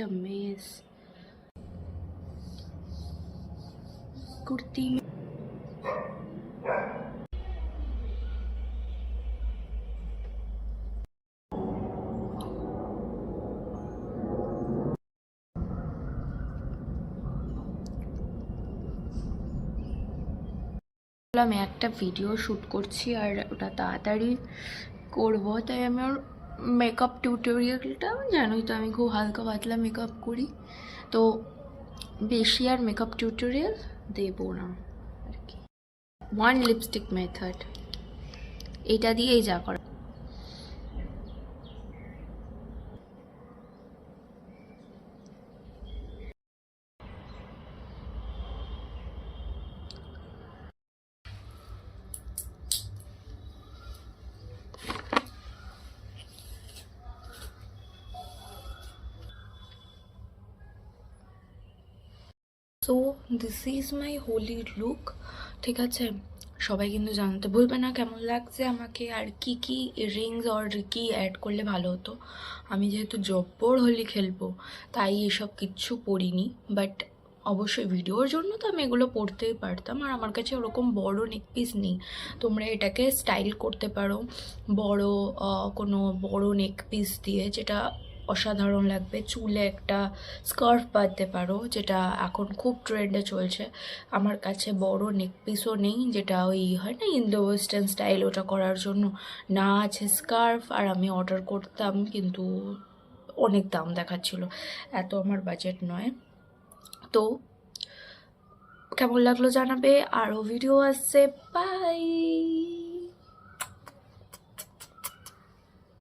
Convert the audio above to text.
a mess. Kurti আমি একটা video shoot করছি আর ওটা তাড়াতাড়ি করব, তাই আমি ওর মেকআপ টিউটোরিয়ালটা জানোই তো আমি খুব হালকা পাতলা মেকআপ করি, তো বেশি আর মেকআপ টিউটোরিয়াল দেবো না আর কি। ওয়ান লিপস্টিক মেথড, এটা দিয়েই যা করা। So this is my Holi look, ঠিক আছে? সবাই কিন্তু জানতে ভুলবে না কেমন লাগছে আমাকে, আর কি কি রিংস আর কি অ্যাড করলে ভালো হতো। আমি যেহেতু জব্বর হোলি খেলবো তাই এসব কিচ্ছু পরিনি, বাট অবশ্যই ভিডিওর জন্য তো আমি এগুলো পরতেই পারতাম। আর আমার কাছে ওরকম বড় নেক পিস নেই, তোমরা এটাকে স্টাইল করতে পারো বড় কোনো বড় নেক পিস দিয়ে, যেটা অসাধারণ লাগবে। চুলে একটা স্কার্ফ বাঁধতে পারো, যেটা এখন খুব ট্রেন্ডে চলছে। আমার কাছে বড় নেক পিসও নেই, যেটা ওই হয় না ইন্দো ওয়েস্টার্ন স্টাইল, ওটা করার জন্য না আছে স্কার্ফ। আর আমি অর্ডার করতাম কিন্তু অনেক দাম দেখাচ্ছিল, এত আমার বাজেট নয়। তো কেমন লাগলো জানাবে, আরও ভিডিও আসছে, বাই।